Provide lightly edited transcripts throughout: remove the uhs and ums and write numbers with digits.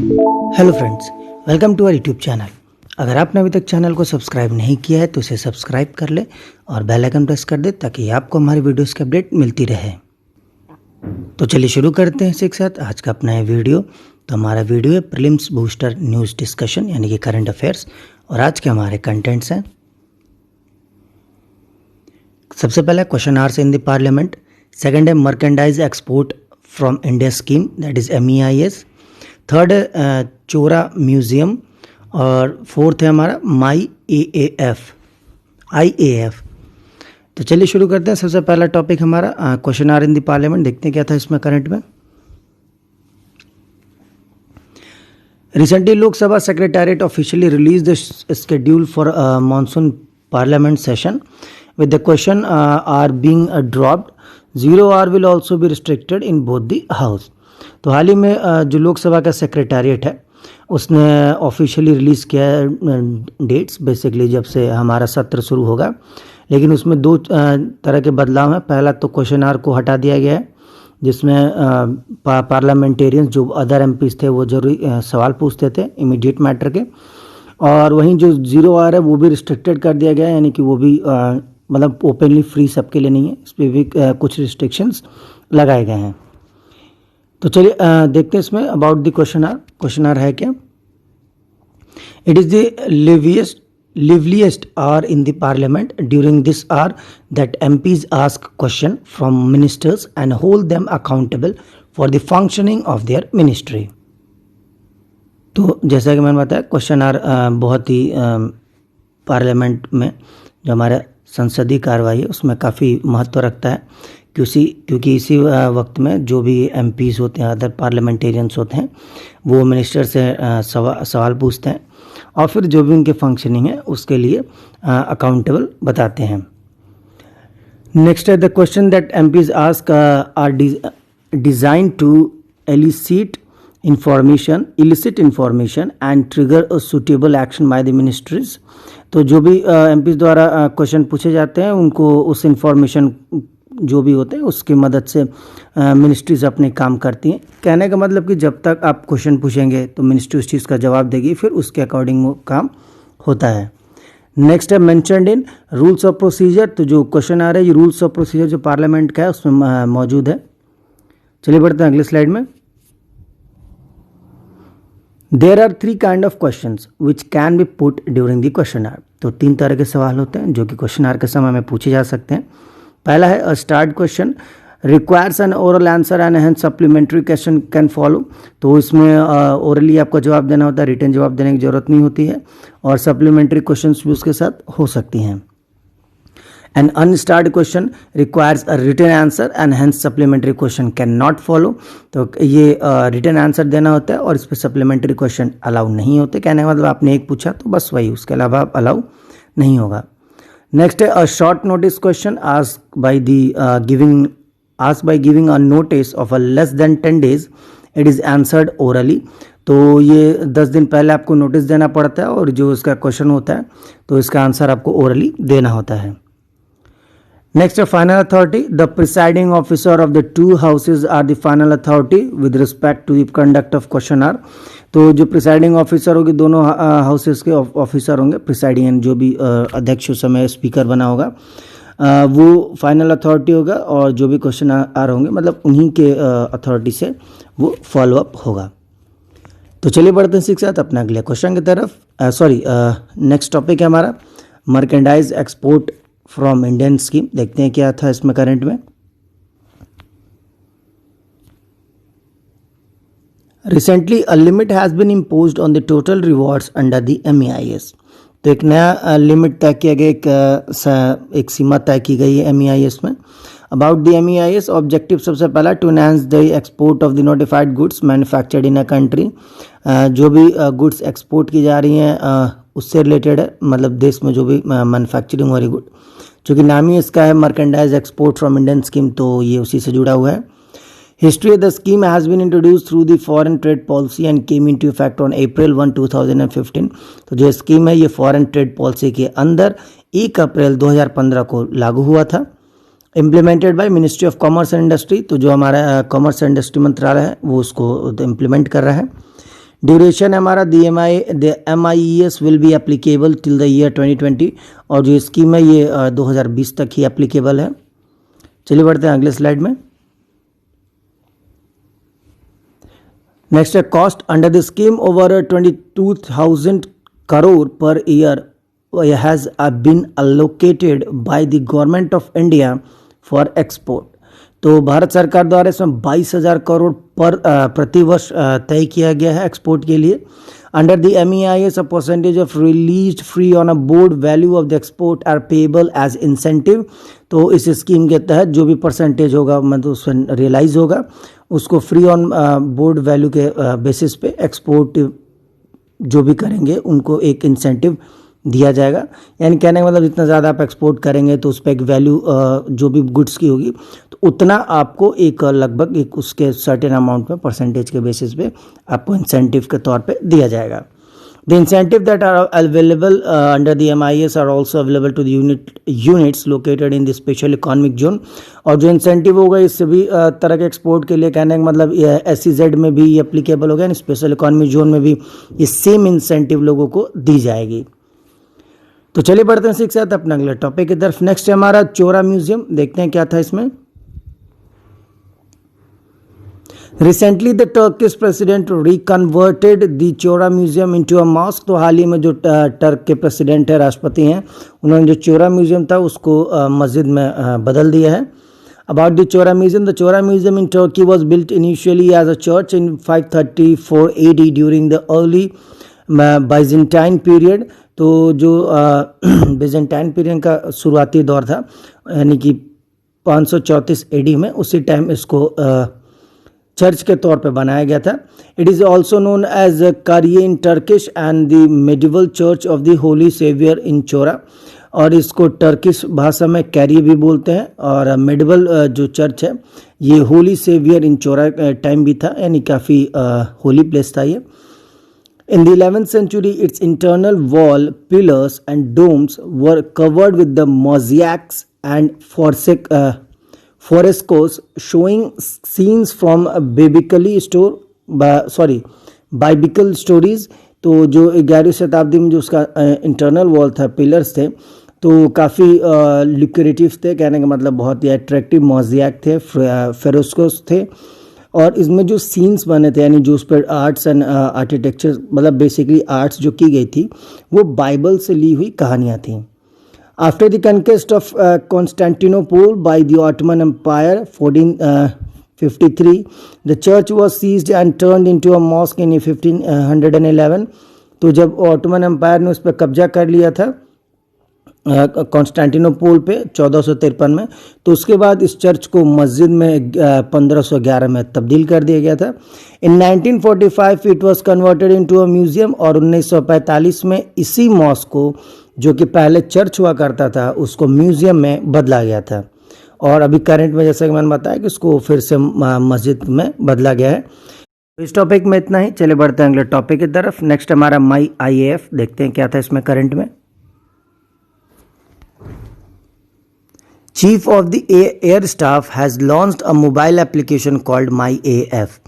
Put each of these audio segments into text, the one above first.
Hello friends, welcome to our YouTube channel. अगर आपने अभी तक चैनल को सब्सक्राइब नहीं किया है तो इसे सब्सक्राइब कर ले और बेल आइकन प्रेस कर दे ताकि आपको हमारी वीडियोस की अपडेट मिलती रहे। तो चलिए शुरू करते हैं इसी के साथ आज का अपना ये वीडियो। तो हमारा वीडियो है प्रीलिम्स बूस्टर न्यूज़ डिस्कशन यानी कि करंट अफेयर्स, और आज के हमारे कंटेंट्स हैं। सबसे पहला question hours in the parliament, second है merchandise export from India scheme that is MEIS, third है चोरा म्यूजियम, और फोर्थ है हमारा माई IAF। तो चलिए शुरू करते हैं। सबसे पहला टॉपिक हमारा question hour in the parliament. देखते हैं क्या था इसमें करंट में। Recently, Lok Sabha Secretariat officially released the schedule for monsoon parliament session with the question are being dropped. 0 hour will also be restricted in both the house. तो हाल ही में जो लोकसभा का सेक्रेटेरिएट है उसने ऑफिशियली रिलीज़ किया है डेट्स, बेसिकली जब से हमारा सत्र शुरू होगा। लेकिन उसमें दो तरह के बदलाव हैं। पहला तो क्वेश्चन आवर को हटा दिया गया है, जिसमें पार्लियामेंटेरियंस जो अदर MPs थे वो जरूरी सवाल पूछते थे इमीडिएट मैटर के, और वहीं जो 0 आवर है वो भी रिस्ट्रिक्टेड कर दिया गया है, यानी कि वो भी मतलब ओपनली फ्री सबके लिए नहीं है, इस पर भी कुछ रिस्ट्रिक्शंस लगाए गए हैं। तो चलिए देखते हैं इसमें about the question hour. Question hour है क्या? It is the liveliest hour in the parliament. During this hour that MPs ask question from ministers and hold them accountable for the functioning of their ministry. तो जैसा कि मैंने बताया question our बहुत ही parliament में जो हमारा संसदीय कार्रवाई है उसमें काफ़ी महत्व रखता है, क्योंकि इसी वक्त में जो भी MPs होते हैं, अदर पार्लियामेंटेरियंस होते हैं, वो मिनिस्टर से सवाल पूछते हैं और फिर जो भी उनके फंक्शनिंग है उसके लिए अकाउंटेबल बताते हैं। नेक्स्ट है the question that MPs ask are design to elicit information and trigger a suitable action by the ministries. तो जो भी MPs द्वारा क्वेश्चन पूछे जाते हैं उनको उस इंफॉर्मेशन जो भी होते हैं उसकी मदद से मिनिस्ट्रीज अपने काम करती हैं। कहने का मतलब कि जब तक आप क्वेश्चन पूछेंगे तो मिनिस्ट्री उस चीज़ का जवाब देगी, फिर उसके अकॉर्डिंग वो काम होता है। नेक्स्ट है mentioned in rules of procedure. तो जो क्वेश्चन आ रहा है ये रूल्स ऑफ प्रोसीजर जो पार्लियामेंट का है उसमें मौजूद है। चलिए बढ़ते हैं अगले स्लाइड में। There are 3 kind of questions which can be put during the question hour. तो 3 तरह के सवाल होते हैं जो कि क्वेश्चन आवर के समय में पूछे जा सकते हैं। पहला है a start question requires N oral answer and hence supplementary question can follow. तो इसमें ओरली आपको जवाब देना होता है, रिटन जवाब देने की जरूरत नहीं होती है, और सप्लीमेंट्री क्वेश्चंस भी उसके साथ हो सकती हैं। An unstarred question requires a written answer and hence supplementary question can not follow. तो ये रिटन आंसर देना होता है और इस पर सप्लीमेंट्री क्वेश्चन अलाउ नहीं होते। कहने का मतलब आपने एक पूछा तो बस वही, उसके अलावा आप अलाउ नहीं होगा। नेक्स्ट है a short notice question asked by giving a notice of a less than 10 days it is answered orally. तो ये 10 दिन पहले आपको नोटिस देना पड़ता है और जो इसका क्वेश्चन होता है तो इसका आंसर आपको ओरली देना होता है। नेक्स्ट है final authority. The presiding officer of the 2 houses are the final authority with respect to the conduct of question hour. तो जो प्रिसाइडिंग ऑफिसर होगी, दोनों हाउसेस के ऑफिसर होंगे, प्रिसाइडिंग जो भी अध्यक्ष उस समय स्पीकर बना होगा वो फाइनल अथॉरिटी होगा, और जो भी क्वेश्चन आ रहे होंगे मतलब उन्हीं के अथॉरिटी से वो फॉलो अप होगा। तो चलिए बढ़ते हैं इसी के साथ अपना अगले क्वेश्चन की तरफ। नेक्स्ट टॉपिक है हमारा merchandise export from Indian scheme. देखते हैं क्या था इसमें करंट में। Recently, a limit has been imposed on the total rewards under the MEIS. तो एक नया लिमिट तय किया गया, एक सीमा तय की गई है MEIS में। अबाउट द MEIS ऑब्जेक्टिव सबसे पहला to enhance the export of the notified goods manufactured in a country. जो भी गुड्स एक्सपोर्ट की जा रही हैं उससे रिलेटेड है, मतलब देश में जो भी मैन्युफैक्चरिंग हो रही गुड, चूँकि नाम ही इसका है merchandise export from Indian scheme, तो ये उसी से जुड़ा हुआ है। History of the scheme has been introduced through the foreign trade policy and came into effect on April 1, 2015. तो जो स्कीम है ये फॉरेन ट्रेड पॉलिसी के अंदर 1 अप्रैल 2015 को लागू हुआ था। Implemented by ministry of commerce and industry, तो जो हमारा कॉमर्स एंड इंडस्ट्री मंत्रालय है वो उसको इम्प्लीमेंट कर रहा है। ड्यूरेशन हमारा the MIES will be applicable till the year 2020, और जो स्कीम है ये 2020 तक ही एप्लीकेबल है। चलिए बढ़ते हैं अगले स्लाइड में। नेक्स्ट है cost under the scheme over 22,000 crore per year has been allocated by the government of India for export। तो भारत सरकार द्वारा इसमें 22,000 करोड़ पर प्रतिवर्ष तय किया गया है एक्सपोर्ट के लिए। Under the MEIS a percentage of released free on a board value of the export are payable as incentive। तो इस स्कीम के तहत जो भी परसेंटेज होगा मतलब उसमें रियलाइज होगा उसको फ्री ऑन बोर्ड वैल्यू के बेसिस पे एक्सपोर्ट जो भी करेंगे उनको एक इंसेंटिव दिया जाएगा। यानी कहने का मतलब जितना ज़्यादा आप एक्सपोर्ट करेंगे तो उस पर एक वैल्यू जो भी गुड्स की होगी तो उतना आपको एक लगभग एक उसके सर्टेन अमाउंट में परसेंटेज के बेसिस पे आपको इंसेंटिव के तौर पे दिया जाएगा। The incentive that are available under the MIS are also available to the units located in the special economic zone. और जो इंसेंटिव होगा इस सभी तरह के एक्सपोर्ट के लिए कहने का मतलब SEZ में भी ये एप्लीकेबल होगा, यानी स्पेशल इकोनॉमिक जोन में भी ये सेम इंसेंटिव लोगों को दी जाएगी। तो चलिए बढ़ते हैं इसी के साथ अपने अगले टॉपिक की तरफ। नेक्स्ट है हमारा चोरा म्यूजियम, देखते हैं क्या था इसमें। Recently the Turkish president reconverted the Chora museum into a mosque. तो हाल ही में जो टर्क के प्रेसिडेंट है, राष्ट्रपति हैं, उन्होंने जो चोरा म्यूजियम था उसको मस्जिद में बदल दिया है। About the Chora museum, the Chora museum in Turkey was built initially as a church in 534 AD during the early Byzantine period. तो जो बाइजेंटाइन पीरियड का शुरुआती दौर था यानी कि 534 AD में, उसी टाइम इसको चर्च के तौर पे बनाया गया था। It is also known as Kariye in Turkish and the medieval church of the holy saviour in Chora. और इसको टर्किश भाषा में कैरिये भी बोलते हैं, और मेडिवल जो चर्च है ये होली सेवियर इन चोरा टाइम भी था, यानी काफ़ी होली प्लेस था ये। In the 11th century, its internal wall, pillars and domes were covered with the mosaics and frescoes showing scenes from biblical stories। तो जो 11वीं शताब्दी में जो उसका इंटरनल वॉल था, पिलर्स थे, तो काफ़ी लुक्रेटिव थे, कहने का मतलब बहुत ही अट्रैक्टिव मोज़ेक थे, फेरोस्कोस थे। और इसमें जो सीन्स बने थे यानी जो उस पर आर्ट्स एंड आर्किटेक्चर मतलब बेसिकली आर्ट्स जो की गई थी वो बाइबल से ली हुई कहानियाँ थीं। After the conquest of Constantinople by the Ottoman empire 1453 the church was seized and turned into a mosque in 1511। तो जब ऑटोमन एम्पायर ने उस पर कब्जा कर लिया था कॉन्स्टेंटिनोपल पे 1453 में, तो उसके बाद इस चर्च को मस्जिद में 1511 में तब्दील कर दिया गया था। इन 1945 it was converted into a museum, और 1945 में इसी मॉस्क को जो कि पहले चर्च हुआ करता था उसको म्यूजियम में बदला गया था। और अभी करंट में जैसा कि मैंने बताया कि उसको फिर से मस्जिद में बदला गया है। इस टॉपिक में इतना ही, चले बढ़ते हैं अगले टॉपिक की तरफ। नेक्स्ट हमारा MyIAF, देखते हैं क्या था इसमें करंट में। Chief of the Air Staff has launched a mobile application called MyAF।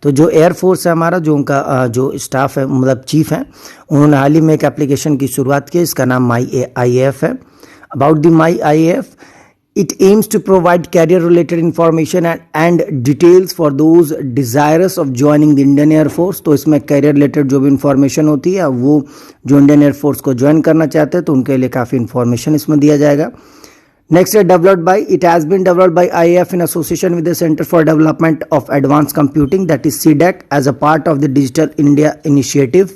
तो जो एयर फोर्स है हमारा, जो उनका जो स्टाफ है मतलब चीफ है, उन्होंने हाल ही में एक एप्लीकेशन की शुरुआत की, इसका नाम MyIAF है। About the MyIAF, it aims to provide career related information and details for those desirous of joining the Indian Air Force। तो इसमें कैरियर रिलेटेड जो भी इंफॉर्मेशन होती है, वो जो इंडियन एयर फोर्स को ज्वाइन करना चाहते हैं तो उनके लिए काफ़ी इंफॉर्मेशन इसमें दिया जाएगा। Next is developed by, it has been developed by IAF in association with the Center for Development of Advanced Computing, that is CDAC, as a part of the Digital India Initiative।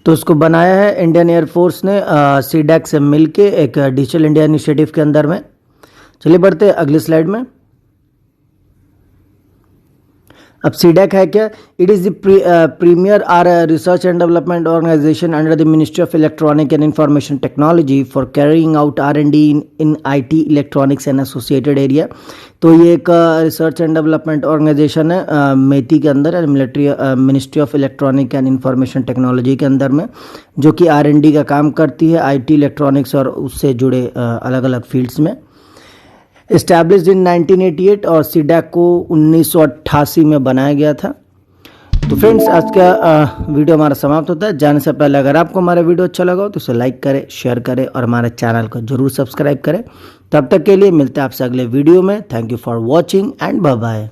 तो इसको बनाया है Indian air force ने CDAC से मिलके एक digital India initiative के अंदर में। चलिए बढ़ते हैं अगली स्लाइड में। अब CDAC है क्या? It is the premier or research and development organisation under the ministry of electronic and information technology for carrying out R&D in IT electronics and associated area. तो ये एक रिसर्च एंड डेवलपमेंट ऑर्गेनाइजेशन है मेटी के अंदर, ministry of electronic and information technology के अंदर में, जो कि R&D का काम करती है IT इलेक्ट्रॉनिक्स और उससे जुड़े अलग अलग फील्ड्स में। इस्टेब्लिश्ड इन 1988 और CDAC को 1988 में बनाया गया था। तो फ्रेंड्स आज का वीडियो हमारा समाप्त होता है। जाने से पहले अगर आपको हमारा वीडियो अच्छा लगा हो तो इसे लाइक करें, शेयर करें और हमारे चैनल को जरूर सब्सक्राइब करें। तब तक के लिए मिलते हैं आपसे अगले वीडियो में। Thank you for watching and bye bye.